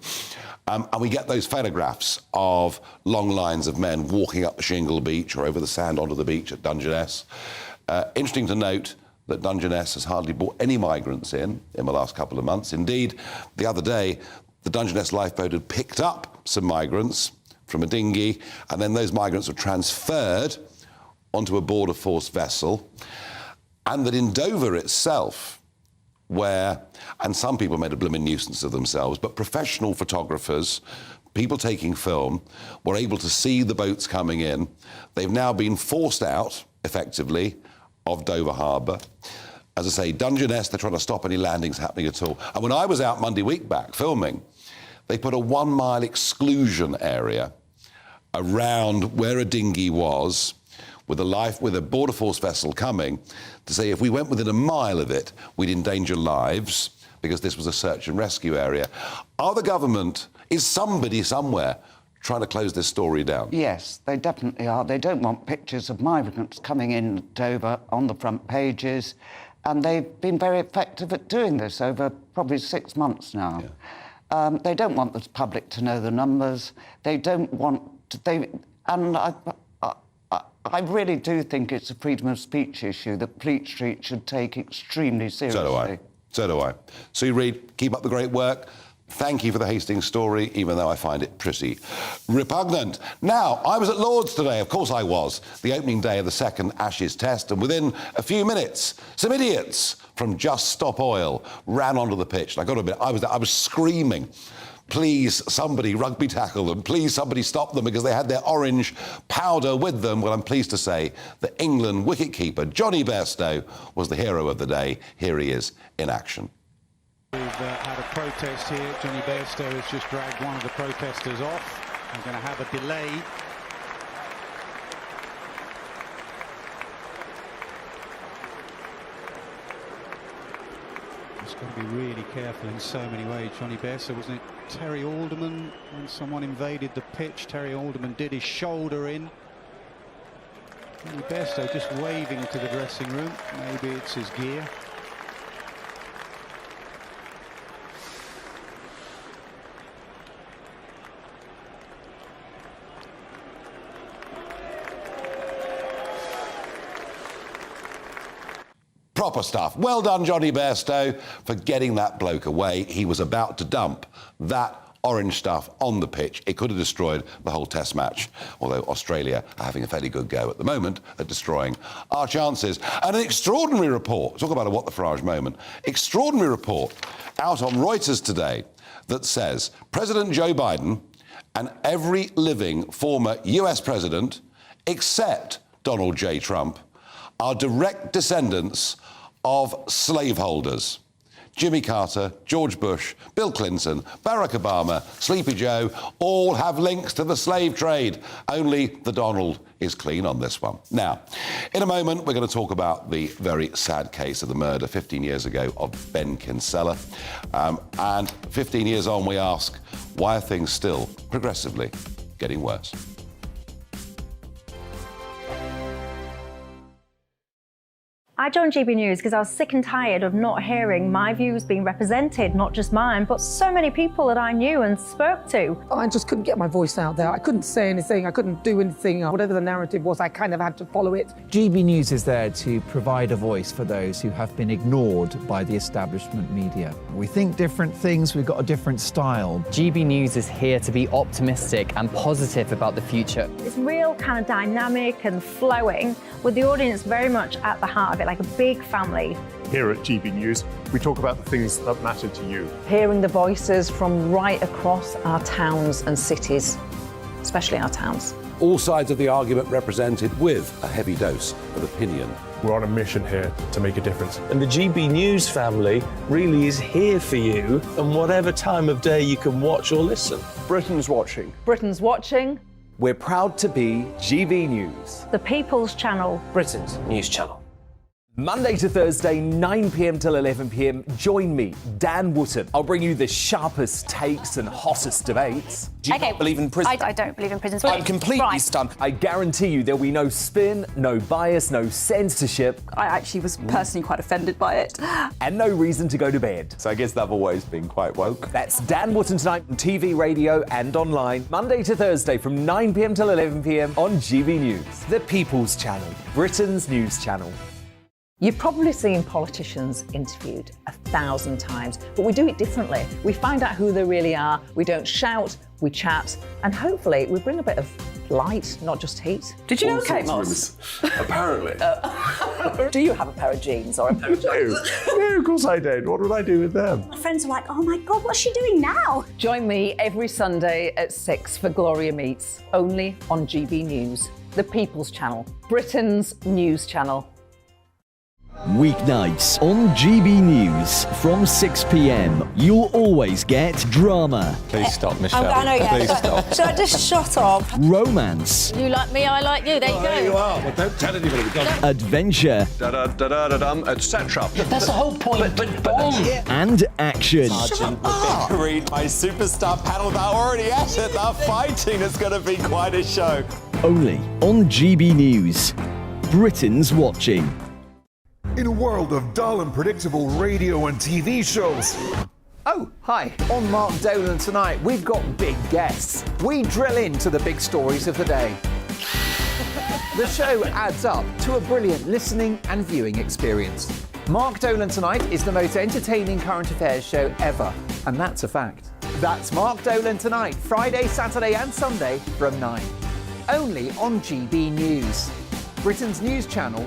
And we get those photographs of long lines of men walking up the shingle beach or over the sand onto the beach at Dungeness. Interesting to note that Dungeness has hardly brought any migrants in the last couple of months. Indeed, the other day, the Dungeness lifeboat had picked up some migrants from a dinghy, and then those migrants were transferred onto a border force vessel. And that in Dover itself, and some people made a blooming nuisance of themselves, but professional photographers, people taking film, were able to see the boats coming in. They've now been forced out, effectively, of Dover Harbour. As I say, Dungeness, they're trying to stop any landings happening at all. And when I was out Monday week back filming, they put a 1 mile exclusion area around where a dinghy was, with a border force vessel coming, to say if we went within a mile of it, we'd endanger lives because this was a search and rescue area. Is somebody somewhere trying to close this story down? Yes, they definitely are. They don't want pictures of migrants coming in Dover on the front pages, and they've been very effective at doing this over probably 6 months now. Yeah. They don't want the public to know the numbers. They don't want to, and I really do think it's a freedom of speech issue that Fleet Street should take extremely seriously. So do I. Sue Reed, keep up the great work. Thank you for the Hastings story, even though I find it pretty repugnant. Now, I was at Lord's today, of course I was, the opening day of the second Ashes test, and within a few minutes, some idiots from Just Stop Oil ran onto the pitch. And I got to admit, I was screaming, please, somebody rugby tackle them. Please, somebody stop them, because they had their orange powder with them. Well, I'm pleased to say that England wicketkeeper Johnny Bairstow was the hero of the day. Here he is in action. We've had a protest here. Johnny Bairstow has just dragged one of the protesters off. We're going to have a delay. Just got to be really careful in so many ways. Johnny Bairstow, wasn't it Terry Alderman when someone invaded the pitch? Terry Alderman did his shoulder in. Johnny Bairstow just waving to the dressing room. Maybe it's his gear. Proper stuff. Well done, Johnny Bairstow, for getting that bloke away. He was about to dump that orange stuff on the pitch. It could have destroyed the whole test match, although Australia are having a fairly good go at the moment at destroying our chances. And an extraordinary report, talk about a What the Farage moment, extraordinary report out on Reuters today that says President Joe Biden and every living former US president, except Donald J. Trump, are direct descendants of slaveholders. Jimmy Carter, George Bush, Bill Clinton, Barack Obama, Sleepy Joe, all have links to the slave trade. Only the Donald is clean on this one. Now, in a moment, we're going to talk about the very sad case of the murder 15 years ago of Ben Kinsella. And 15 years on, we ask, why are things still progressively getting worse? I joined GB News because I was sick and tired of not hearing my views being represented, not just mine, but so many people that I knew and spoke to. I just couldn't get my voice out there. I couldn't say anything. I couldn't do anything. Whatever the narrative was, I kind of had to follow it. GB News is there to provide a voice for those who have been ignored by the establishment media. We think different things, we've got a different style. GB News is here to be optimistic and positive about the future. It's real kind of dynamic and flowing, with the audience very much at the heart of it, like a big family. Here at GB News, we talk about the things that matter to you. Hearing the voices from right across our towns and cities, especially our towns. All sides of the argument represented with a heavy dose of opinion. We're on a mission here to make a difference. And the GB News family really is here for you, and whatever time of day you can watch or listen. Britain's watching. Britain's watching. We're proud to be GB News. The People's Channel. Britain's news channel. Monday to Thursday, 9 p.m. till 11 p.m. Join me, Dan Wootton. I'll bring you the sharpest takes and hottest debates. Do you not believe in prison? I don't believe in prisons. I'm completely stunned. I guarantee you there'll be no spin, no bias, no censorship. I actually was personally quite offended by it. And no reason to go to bed. So I guess they've always been quite woke. That's Dan Wootton tonight on TV, radio and online. Monday to Thursday from 9 p.m. till 11 p.m. on GB News. The People's Channel, Britain's news channel. You've probably seen politicians interviewed 1,000 times, but we do it differently. We find out who they really are, we don't shout, we chat, and hopefully we bring a bit of light, not just heat. Did you know Kate Moss? Apparently. Do you have a pair of jeans or a pair of jeans? No, of course I don't. What would I do with them? My friends are like, oh my God, what's she doing now? Join me every Sunday at 6 for Gloria Meets, only on GB News, the People's Channel, Britain's news channel. Weeknights on GB News from 6 p.m. You'll always get drama. Please stop, Michelle. I know, yeah. Please stop. Should I just shut up? Romance. You like me, I like you. There you go. You are. Well, don't tell anybody. Adventure. Etc. That's the whole point. But And action. Sergeant, the big green, my superstar panel, they're already at it. They're fighting. It's going to be quite a show. Only on GB News. Britain's watching. In a world of dull and predictable radio and TV shows. Oh, hi. On Mark Dolan tonight, we've got big guests. We drill into the big stories of the day. The show adds up to a brilliant listening and viewing experience. Mark Dolan Tonight is the most entertaining current affairs show ever, and that's a fact. That's Mark Dolan Tonight, Friday, Saturday and Sunday from 9. Only on GB News, Britain's news channel.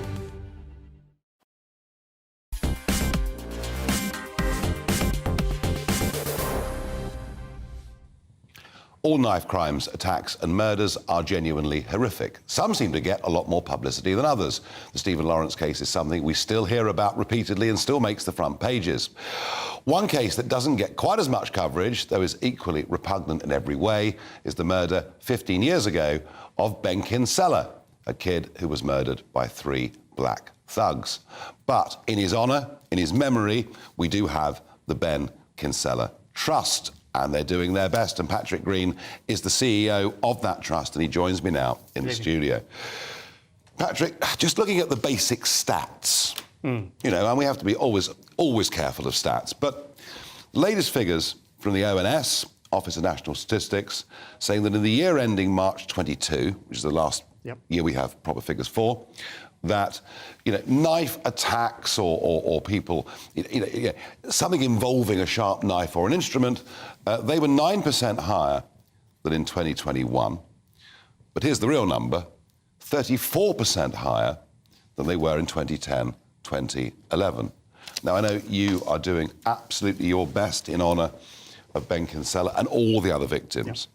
All knife crimes, attacks and murders are genuinely horrific. Some seem to get a lot more publicity than others. The Stephen Lawrence case is something we still hear about repeatedly and still makes the front pages. One case that doesn't get quite as much coverage, though is equally repugnant in every way, is the murder 15 years ago of Ben Kinsella, a kid who was murdered by 3 black thugs. But in his honour, in his memory, we do have the Ben Kinsella Trust, and they're doing their best. And Patrick Green is the CEO of that trust, and he joins me now in the studio. Patrick, just looking at the basic stats, you know, and we have to be always careful of stats, but latest figures from the ONS, Office of National Statistics, saying that in the year ending March 22, which is the last year we have proper figures for, that, you know, knife attacks or people, something involving a sharp knife or an instrument, they were 9% higher than in 2021. But here's the real number, 34% higher than they were in 2010, 2011. Now, I know you are doing absolutely your best in honour of Ben Kinsella and all the other victims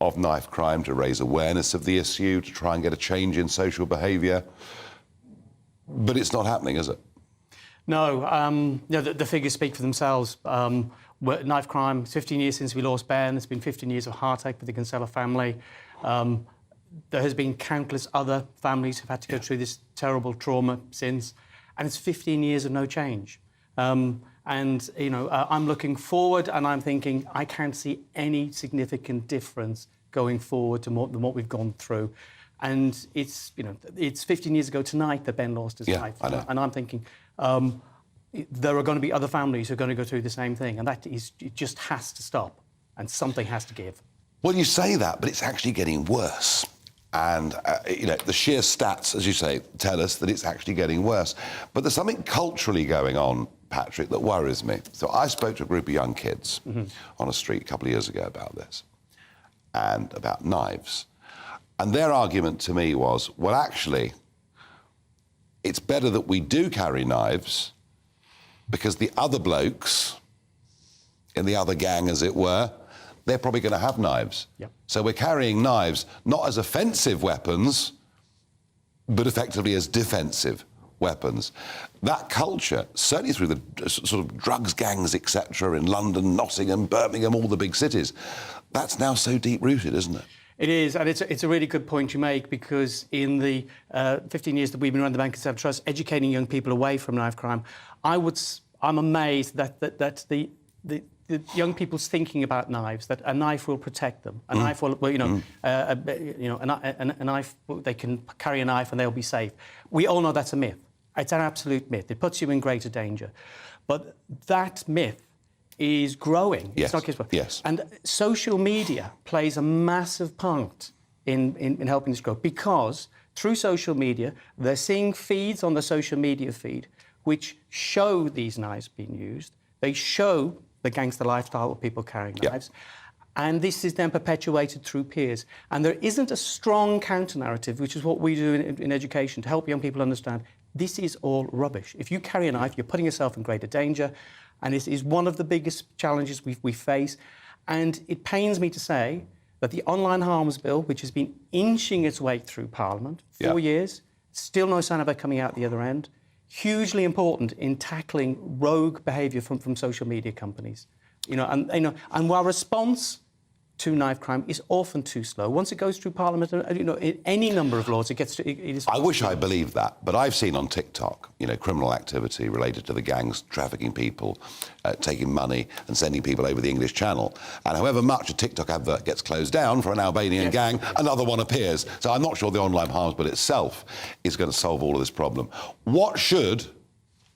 of knife crime to raise awareness of the issue, to try and get a change in social behaviour. But it's not happening, is it? No, the figures speak for themselves. Knife crime, it's 15 years since we lost Ben. It's been 15 years of heartache for the Kinsella family. There has been countless other families who've had to go through this terrible trauma since, and it's 15 years of no change. And, you know, I'm looking forward and I'm thinking I can't see any significant difference going forward to than what we've gone through. And it's, you know, it's 15 years ago tonight that Ben lost his life. I know. And I'm thinking there are going to be other families who are going to go through the same thing. And it just has to stop. And something has to give. Well, you say that, but it's actually getting worse. And, you know, the sheer stats, as you say, tell us that it's actually getting worse. But there's something culturally going on, Patrick, that worries me. So I spoke to a group of young kids on a street a couple of years ago about this and about knives. And their argument to me was, well, actually, it's better that we do carry knives because the other blokes in the other gang, as it were, they're probably going to have knives. So we're carrying knives not as offensive weapons, but effectively as defensive weapons. That culture, certainly through the sort of drugs gangs, etc., in London, Nottingham, Birmingham, all the big cities, that's now so deep-rooted, isn't it? It is, and it's a really good point you make, because in the 15 years that we've been running the Ben Kinsella Trust, educating young people away from knife crime, I'm amazed that the young people's thinking about knives, that a knife will protect them, a knife will, well, a knife, they can carry a knife and they'll be safe. We all know that's a myth. It's an absolute myth. It puts you in greater danger. But that myth is growing. Yes. It's not yes. And social media plays a massive part in helping this grow, because through social media, they're seeing feeds on the social media feed which show these knives being used. They show the gangster lifestyle of people carrying knives. And this is then perpetuated through peers. And there isn't a strong counter-narrative, which is what we do in education, to help young people understand this is all rubbish. If you carry a knife, you're putting yourself in greater danger. And this is one of the biggest challenges we face. And it pains me to say that the Online Harms Bill, which has been inching its way through Parliament, 4 years, still no sign of it coming out the other end, hugely important in tackling rogue behaviour from social media companies. And our response to knife crime is often too slow. Once it goes through Parliament, in any number of laws, it gets to... It is I wish I believed that, but I've seen on TikTok, criminal activity related to the gangs trafficking people, taking money and sending people over the English Channel. And however much a TikTok advert gets closed down for an Albanian gang, another one appears. So I'm not sure the online harms bill itself is going to solve all of this problem. What should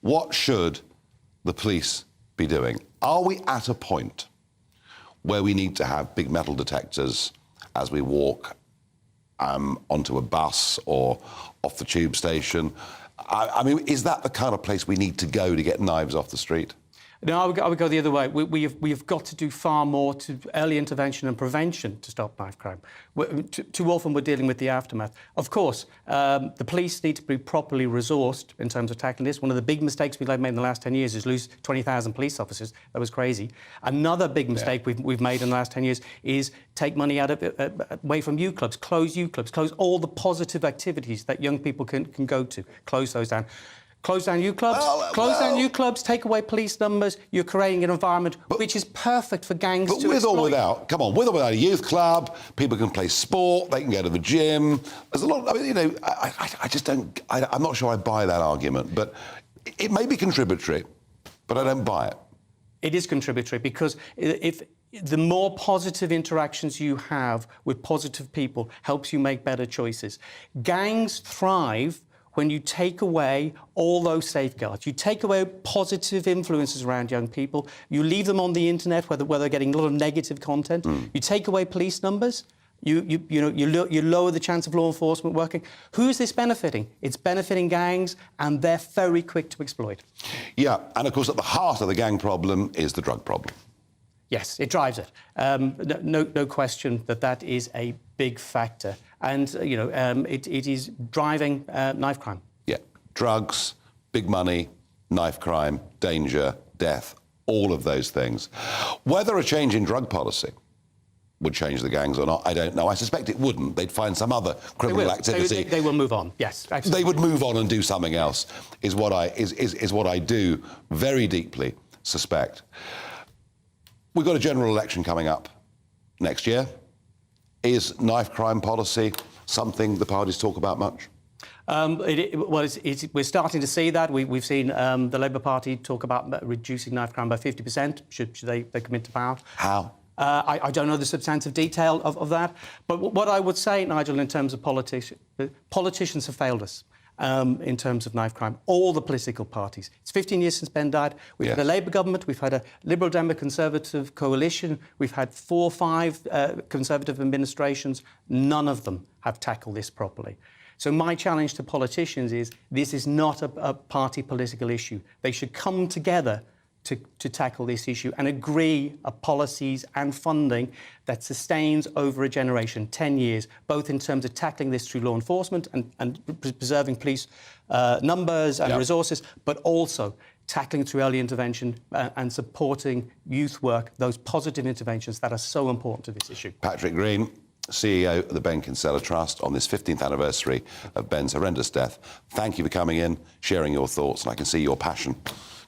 the police be doing? Are we at a point where we need to have big metal detectors as we walk onto a bus or off the tube station? I mean, is that the kind of place we need to go to get knives off the street? No, I would go the other way. We have got to do far more to early intervention and prevention to stop knife crime. Too often we're dealing with the aftermath. Of course, the police need to be properly resourced in terms of tackling this. One of the big mistakes we've made in the last 10 years is lose 20,000 police officers. That was crazy. Another big mistake we've made in the last 10 years is take money away from youth clubs, close all the positive activities that young people can go to, close those down. Close down youth clubs, down youth clubs, take away police numbers. You're creating an environment which is perfect for gangs to with exploit. or without, come on, with or without a youth club, people can play sport, they can go to the gym. There's a lot, I just don't, I'm not sure I buy that argument, but it may be contributory, but I don't buy it. It is contributory because if the more positive interactions you have with positive people helps you make better choices. Gangs thrive when you take away all those safeguards. You take away positive influences around young people. You leave them on the internet where they're getting a lot of negative content. You take away police numbers. You lower the chance of law enforcement working. Who is this benefiting? It's benefiting gangs, and they're very quick to exploit. Yeah, and of course at the heart of the gang problem is the drug problem. Yes, it drives it. No question that is a big factor. And, it is driving knife crime. Yeah, drugs, big money, knife crime, danger, death, all of those things. Whether a change in drug policy would change the gangs or not, I don't know. I suspect it wouldn't. They'd find some other criminal activity. They will move on, yes. Absolutely. They would move on and do something else, is what I do very deeply suspect. We've got a general election coming up next year. Is knife crime policy something the parties talk about much? We're starting to see that. We've seen the Labour Party talk about reducing knife crime by 50%, should they come into power. How? I don't know the substantive detail of that. But what I would say, Nigel, in terms of politicians have failed us. In terms of knife crime, all the political parties. It's 15 years since Ben died. We've had a Labour government, we've had a Liberal Democrat Conservative coalition, we've had 4 or 5 Conservative administrations. None of them have tackled this properly. So my challenge to politicians is this is not a party political issue. They should come together to tackle this issue and agree policies and funding that sustains over a generation, 10 years, both in terms of tackling this through law enforcement and preserving police numbers and resources, but also tackling through early intervention and supporting youth work, those positive interventions that are so important to this issue. Patrick Green, CEO of the Ben Kinsella Trust, on this 15th anniversary of Ben's horrendous death. Thank you for coming in, sharing your thoughts, and I can see your passion,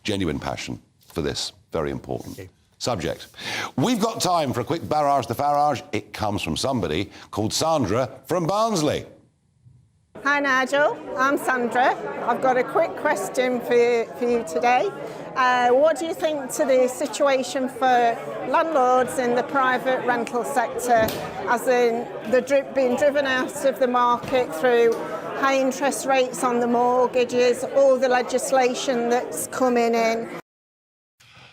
genuine passion, for this very important subject. We've got time for a quick barrage to Farage. It comes from somebody called Sandra from Barnsley. Hi Nigel, I'm Sandra. I've got a quick question for you today. What do you think to the situation for landlords in the private rental sector, as in being driven out of the market through high interest rates on the mortgages, all the legislation that's coming in?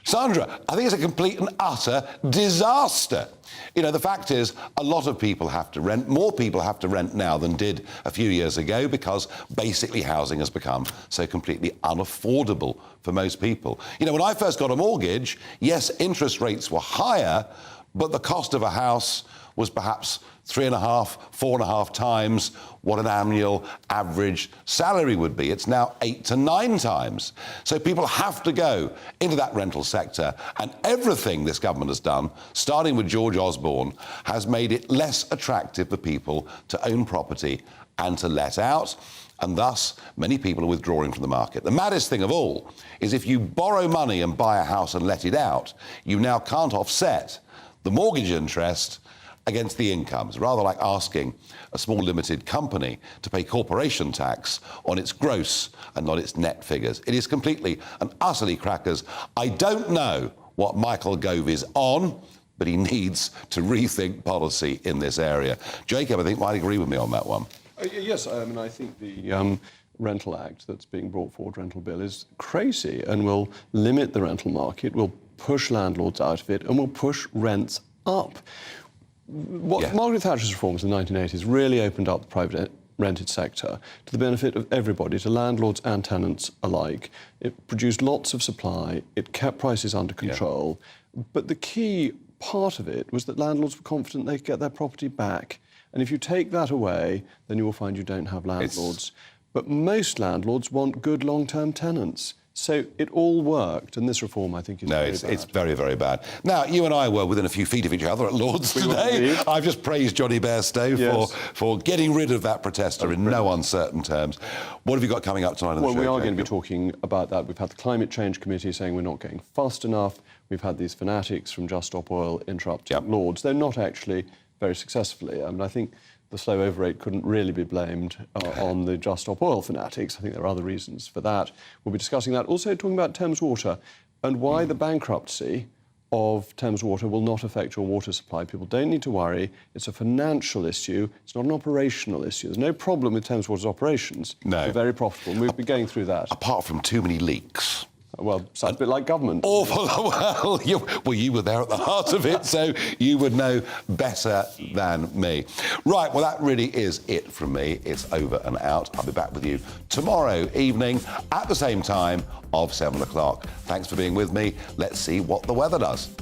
Sandra, I think it's a complete and utter disaster. The fact is, a lot of people have to rent. More people have to rent now than did a few years ago because basically housing has become so completely unaffordable for most people. When I first got a mortgage, yes, interest rates were higher, but the cost of a house was perhaps 3.5, 4.5 times what an annual average salary would be. It's now 8 to 9 times. So people have to go into that rental sector, and everything this government has done, starting with George Osborne, has made it less attractive for people to own property and to let out. and thus many people are withdrawing from the market. The maddest thing of all is if you borrow money and buy a house and let it out, you now can't offset the mortgage interest against the incomes, rather like asking a small limited company to pay corporation tax on its gross and not its net figures. It is completely and utterly crackers. I don't know what Michael Gove is on, but he needs to rethink policy in this area. Jacob, I think, might agree with me on that one. Yes, I mean, I think the Rental Act that's being brought forward, rental bill, is crazy and will limit the rental market, will push landlords out of it and will push rents up. What Margaret Thatcher's reforms in the 1980s really opened up the private rented sector to the benefit of everybody, to landlords and tenants alike. It produced lots of supply, it kept prices under control, but the key part of it was that landlords were confident they could get their property back. And if you take that away, then you will find you don't have landlords. But most landlords want good long-term tenants. So it all worked, and this reform, I think, is very bad. It's very, very bad. Now, you and I were within a few feet of each other at Lord's today. I've just praised Johnny Bairstow for getting rid of that protester in no uncertain terms. What have you got coming up tonight on the show? Well, we are going to be talking about that. We've had the Climate Change Committee saying we're not going fast enough. We've had these fanatics from Just Stop Oil interrupting Lords. They're not actually very successfully. I mean, I think the slow over rate couldn't really be blamed on the Just Stop Oil fanatics. I think there are other reasons for that. We'll be discussing that. Also talking about Thames Water and why the bankruptcy of Thames Water will not affect your water supply. People don't need to worry. It's a financial issue. It's not an operational issue. There's no problem with Thames Water's operations. No. They're very profitable, and we'll be going through that. Apart from too many leaks. Well, sounds a bit like government. Awful. Well, you were there at the heart of it, so you would know better than me. Right, well, that really is it from me. It's over and out. I'll be back with you tomorrow evening at the same time of 7 o'clock. Thanks for being with me. Let's see what the weather does.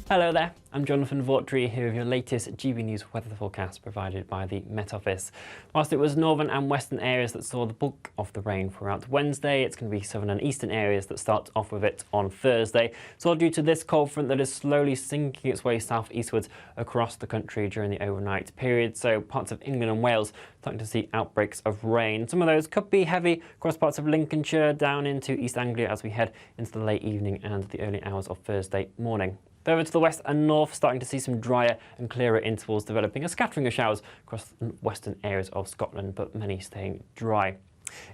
Hello there, I'm Jonathan Vautry here with your latest GB News weather forecast provided by the Met Office. Whilst it was northern and western areas that saw the bulk of the rain throughout Wednesday, it's going to be southern and eastern areas that start off with it on Thursday. It's all due to this cold front that is slowly sinking its way southeastwards across the country during the overnight period. So parts of England and Wales starting to see outbreaks of rain. Some of those could be heavy across parts of Lincolnshire down into East Anglia as we head into the late evening and the early hours of Thursday morning. Over to the west and north, starting to see some drier and clearer intervals developing, a scattering of showers across the western areas of Scotland, but many staying dry.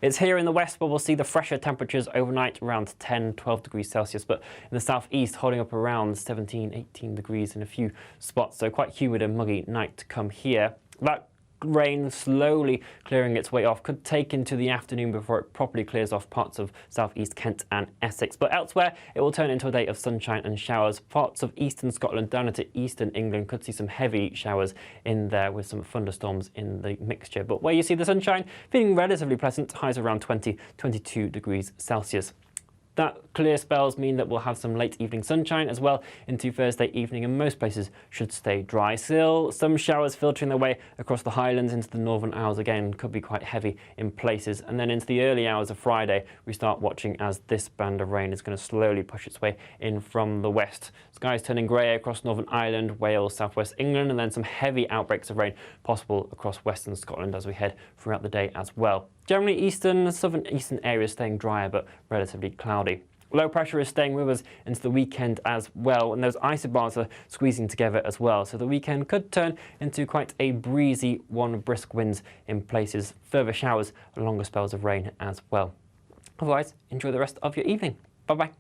It's here in the west where we'll see the fresher temperatures overnight around 10-12 degrees Celsius, but in the southeast holding up around 17-18 degrees in a few spots, so quite humid and muggy night to come here. That rain slowly clearing its way off could take into the afternoon before it properly clears off parts of southeast Kent and Essex, but elsewhere it will turn into a day of sunshine and showers. Parts of eastern Scotland down into eastern England could see some heavy showers in there with some thunderstorms in the mixture, but where you see the sunshine feeling relatively pleasant, highs around 20-22 degrees Celsius. That clear spells mean that we'll have some late evening sunshine as well into Thursday evening, and most places should stay dry. Still, some showers filtering their way across the Highlands into the northern hours again could be quite heavy in places. And then into the early hours of Friday, we start watching as this band of rain is going to slowly push its way in from the west. Skies turning grey across Northern Ireland, Wales, southwest England, and then some heavy outbreaks of rain possible across western Scotland as we head throughout the day as well. Generally eastern, southern eastern areas staying drier but relatively cloudy. Low pressure is staying with us into the weekend as well, and those isobars are squeezing together as well, so the weekend could turn into quite a breezy one with brisk winds in places, further showers and longer spells of rain as well. Otherwise, enjoy the rest of your evening. Bye-bye.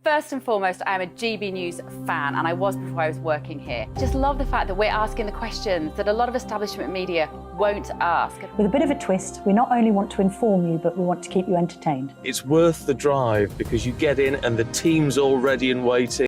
First and foremost, I'm a GB News fan, and I was before I was working here. Just love the fact that we're asking the questions that a lot of establishment media won't ask. With a bit of a twist, we not only want to inform you, but we want to keep you entertained. It's worth the drive because you get in and the team's all ready and waiting.